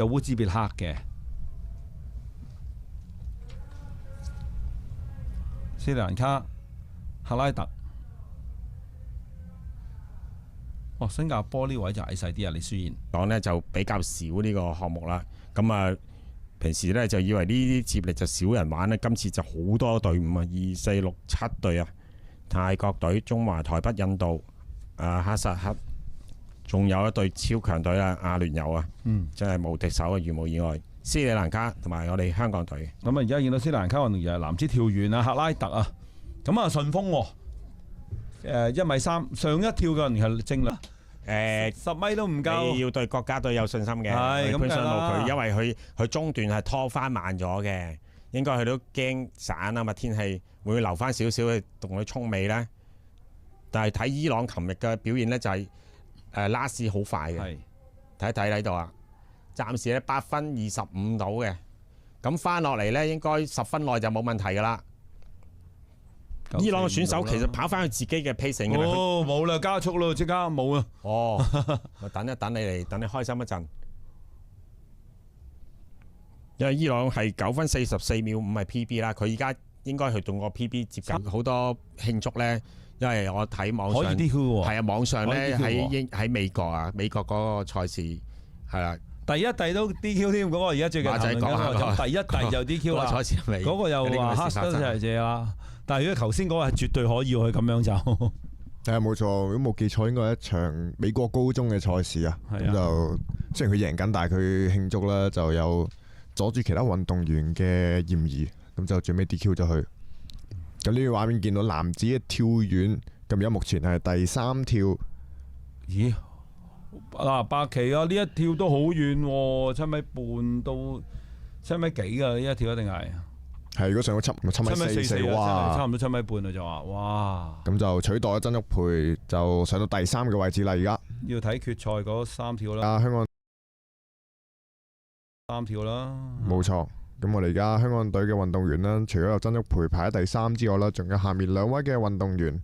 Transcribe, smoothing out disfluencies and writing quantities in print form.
有烏茲別克嘅。斯里蘭卡、克拉特。哦，新加坡呢位就矮細啲啊，李舒賢。講呢就比較少呢個項目啦。咁啊，平時呢就以為呢啲接力就少人玩呢，今次就好多隊伍啊，2、4、6、7隊啊，泰國隊、中華台北、印度、哈薩克，仲有一隊超強隊啊，阿聯酋啊，真係無敵手啊，如無意外。斯里蘭卡同埋我哋香港隊。咁啊，而家見到斯里蘭卡運動員係男子跳遠啊，克拉特啊，咁啊順風喎。1.3米，上一跳嘅人係正啦。10米都唔夠。你要對國家隊有信心嘅。係咁潘上路㗎啦佢因為佢中段係拖翻慢咗嘅，應該佢都驚散啊嘛，天氣會唔會留翻少少去同佢衝尾呢？但係睇伊朗琴日嘅表現呢，就係拉絲好快嘅。睇一睇喺度啊，暫時咧8分25到嘅，咁翻落嚟呢，應該10分內就冇問題㗎啦。伊朗嘅選手其實跑翻去自己嘅 pacing 嘅啦。哦，冇啦，加速咯，即刻冇啊。哦，我等一等你嚟，等你開心一陣。因為伊朗係9分44秒5係 PB 啦，佢而家應該去動個 PB 接近好多慶祝咧。因為我睇網上可以 DQ 喎。係啊，網上咧可以 DQ 喎喺美國啊，美國嗰個賽事係啦。第一弟都 DQ 添，嗰個而家最近談論緊嗰個就第一弟就 DQ 啦。賽事嗰個又話黑得就係謝啦。但係如果頭先嗰個係絕對可以佢咁樣就係啊，冇錯。如果冇記錯，應該係一場美國高中嘅賽事啊。咁就雖然佢贏緊，但係佢慶祝啦，就有阻住其他運動員嘅嫌疑，咁就最尾 DQ 咗佢。咁呢個畫面見到男子嘅跳遠，咁而家目前係第3跳。咦？白旗啊！呢一跳都好遠喎，7米半到7米幾㗎？呢一跳一定係。係，如果上到7米44，哇！差唔多7米半啦就話，哇！咁就取代咗曾玉培，就上到第3個位置啦。而家要睇決賽嗰3跳啦。香港3跳啦。冇錯。咁我哋而家香港隊嘅運動員啦，除咗有曾玉培排喺第3之外啦，仲有下面2位嘅運動員。